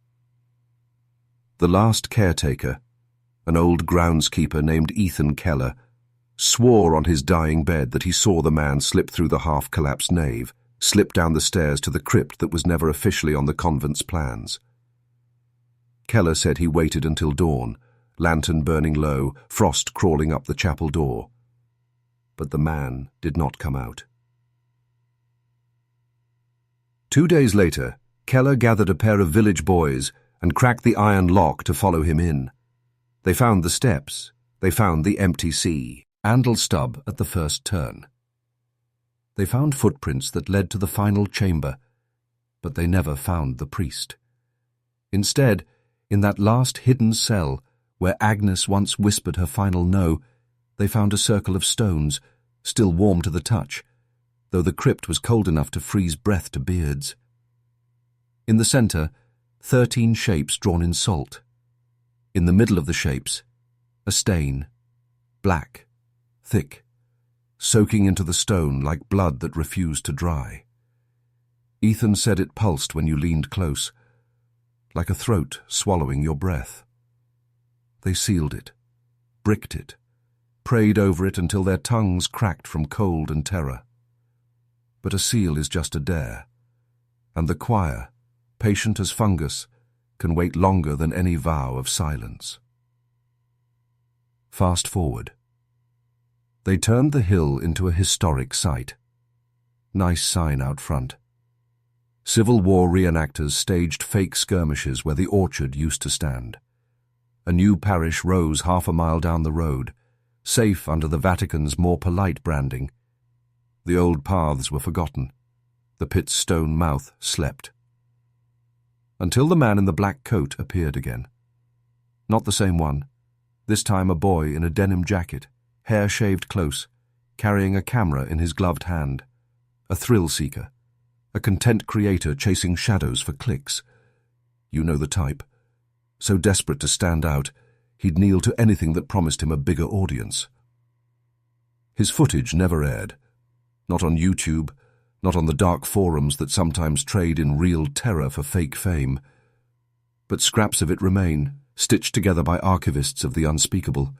The last caretaker, an old groundskeeper named Ethan Keller, swore on his dying bed that he saw the man slip through the half-collapsed nave, slip down the stairs to the crypt that was never officially on the convent's plans. Keller said he waited until dawn, lantern burning low, frost crawling up the chapel door. But the man did not come out. 2 days later, Keller gathered a pair of village boys and cracked the iron lock to follow him in. They found the steps, they found the empty sea, handle stub at the first turn. They found footprints that led to the final chamber, but they never found the priest. Instead, in that last hidden cell, where Agnes once whispered her final no, they found a circle of stones, still warm to the touch, though the crypt was cold enough to freeze breath to beards. In the centre, 13 shapes drawn in salt. In the middle of the shapes, a stain, black, thick, soaking into the stone like blood that refused to dry. Ethan said it pulsed when you leaned close, like a throat swallowing your breath. They sealed it, bricked it, prayed over it until their tongues cracked from cold and terror. But a seal is just a dare, and the choir, patient as fungus, can wait longer than any vow of silence. Fast forward. They turned the hill into a historic site. Nice sign out front. Civil War reenactors staged fake skirmishes where the orchard used to stand. A new parish rose half a mile down the road, safe under the Vatican's more polite branding. The old paths were forgotten. The pit's stone mouth slept. Until the man in the black coat appeared again. Not the same one. This time a boy in a denim jacket, hair shaved close, carrying a camera in his gloved hand. A thrill-seeker. A content creator chasing shadows for clicks. You know the type. So desperate to stand out, he'd kneel to anything that promised him a bigger audience. His footage never aired. Not on YouTube, not on the dark forums that sometimes trade in real terror for fake fame. But scraps of it remain, stitched together by archivists of the unspeakable.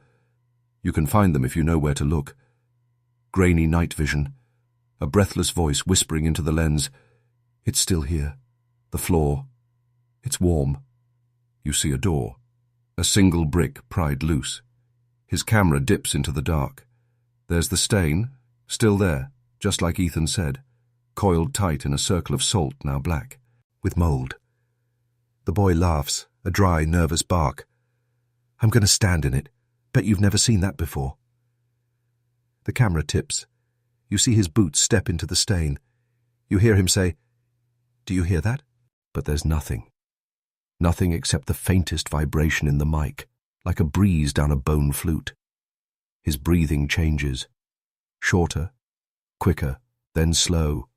You can find them if you know where to look. Grainy night vision. A breathless voice whispering into the lens. It's still here. The floor. It's warm. You see a door. A single brick pried loose. His camera dips into the dark. There's the stain, still there, just like Ethan said, coiled tight in a circle of salt now black, with mold. The boy laughs, a dry, nervous bark. I'm going to stand in it. Bet you've never seen that before. The camera tips. You see his boots step into the stain. You hear him say, "Do you hear that?" But there's nothing. Nothing except the faintest vibration in the mic, like a breeze down a bone flute. His breathing changes. Shorter, quicker, then slow.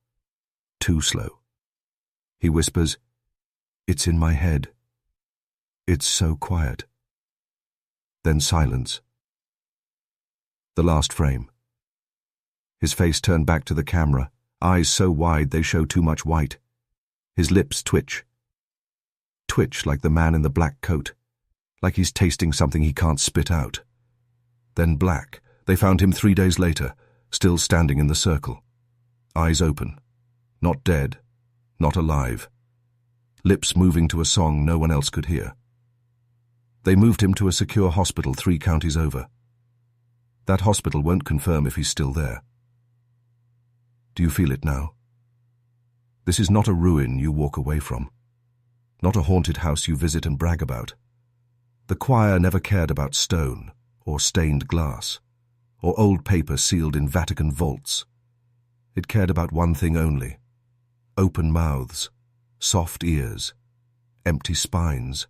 Too slow. He whispers, "It's in my head. It's so quiet." Then silence. The last frame. His face turned back to the camera, eyes so wide they show too much white. His lips twitch. Twitch like the man in the black coat, like he's tasting something he can't spit out. Then black. They found him 3 days later, still standing in the circle. Eyes open. Not dead. Not alive. Lips moving to a song no one else could hear. They moved him to a secure hospital 3 counties over. That hospital won't confirm if he's still there. Do you feel it now? This is not a ruin you walk away from, not a haunted house you visit and brag about. The choir never cared about stone or stained glass or old paper sealed in Vatican vaults. It cared about one thing only: open mouths, soft ears, empty spines.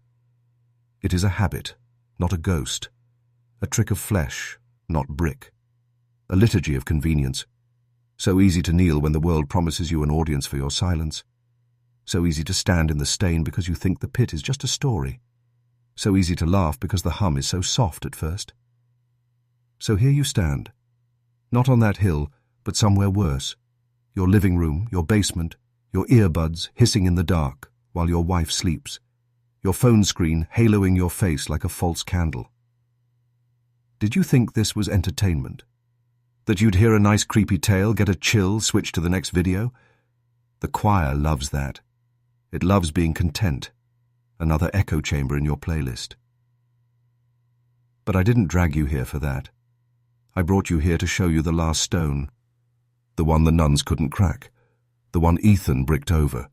It is a habit, not a ghost, a trick of flesh, not brick, a liturgy of convenience. So easy to kneel when the world promises you an audience for your silence. So easy to stand in the stain because you think the pit is just a story. So easy to laugh because the hum is so soft at first. So here you stand, not on that hill, but somewhere worse. Your living room, your basement, your earbuds hissing in the dark while your wife sleeps. Your phone screen haloing your face like a false candle. Did you think this was entertainment? That you'd hear a nice creepy tale, get a chill, switch to the next video? The choir loves that. It loves being content. Another echo chamber in your playlist. But I didn't drag you here for that. I brought you here to show you the last stone. The one the nuns couldn't crack. The one Ethan bricked over.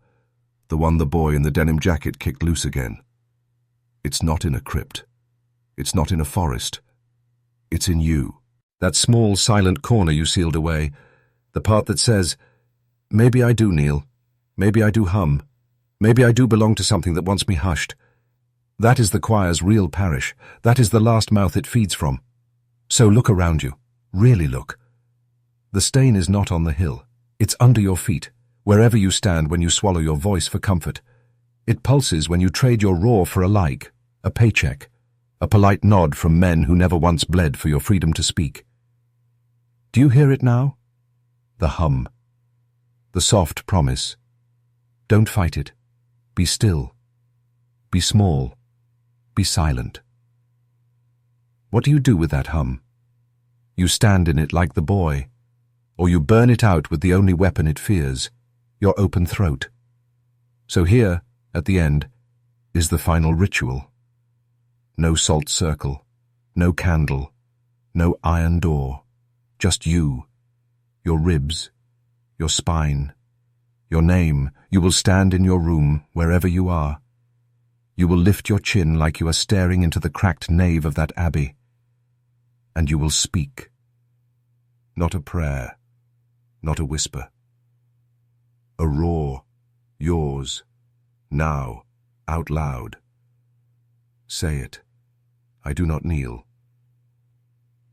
The one the boy in the denim jacket kicked loose again. It's not in a crypt. It's not in a forest. It's in you. That small, silent corner you sealed away. The part that says, maybe I do kneel. Maybe I do hum. Maybe I do belong to something that wants me hushed. That is the choir's real parish. That is the last mouth it feeds from. So look around you. Really look. The stain is not on the hill. It's under your feet, wherever you stand when you swallow your voice for comfort. It pulses when you trade your roar for a like, a paycheck, a polite nod from men who never once bled for your freedom to speak. Do you hear it now? The hum. The soft promise. Don't fight it. Be still. Be small. Be silent. What do you do with that hum? You stand in it like the boy, or you burn it out with the only weapon it fears, your open throat. So here, at the end, is the final ritual. No salt circle, no candle, no iron door, just you, your ribs, your spine, your name. You will stand in your room, wherever you are. You will lift your chin like you are staring into the cracked nave of that abbey. And you will speak. Not a prayer, not a whisper. A roar, yours, now, out loud. Say it. I do not kneel.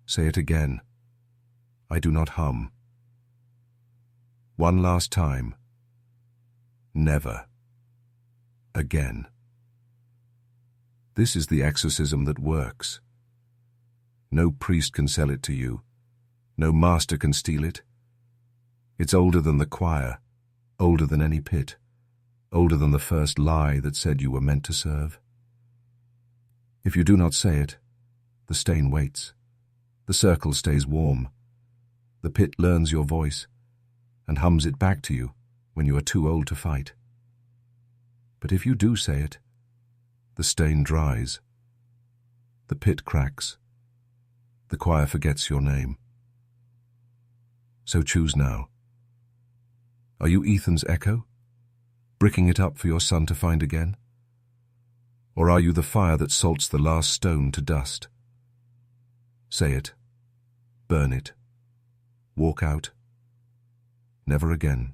Say it again. I do not hum. One last time. Never. Again. This is the exorcism that works. No priest can sell it to you. No master can steal it. It's older than the choir, older than any pit, older than the first lie that said you were meant to serve. If you do not say it, the stain waits. The circle stays warm. The pit learns your voice and hums it back to you when you are too old to fight. But if you do say it, the stain dries. The pit cracks. The choir forgets your name. So choose now. Are you Ethan's echo, bricking it up for your son to find again? Or are you the fire that salts the last stone to dust? Say it. Burn it. Walk out. Never again.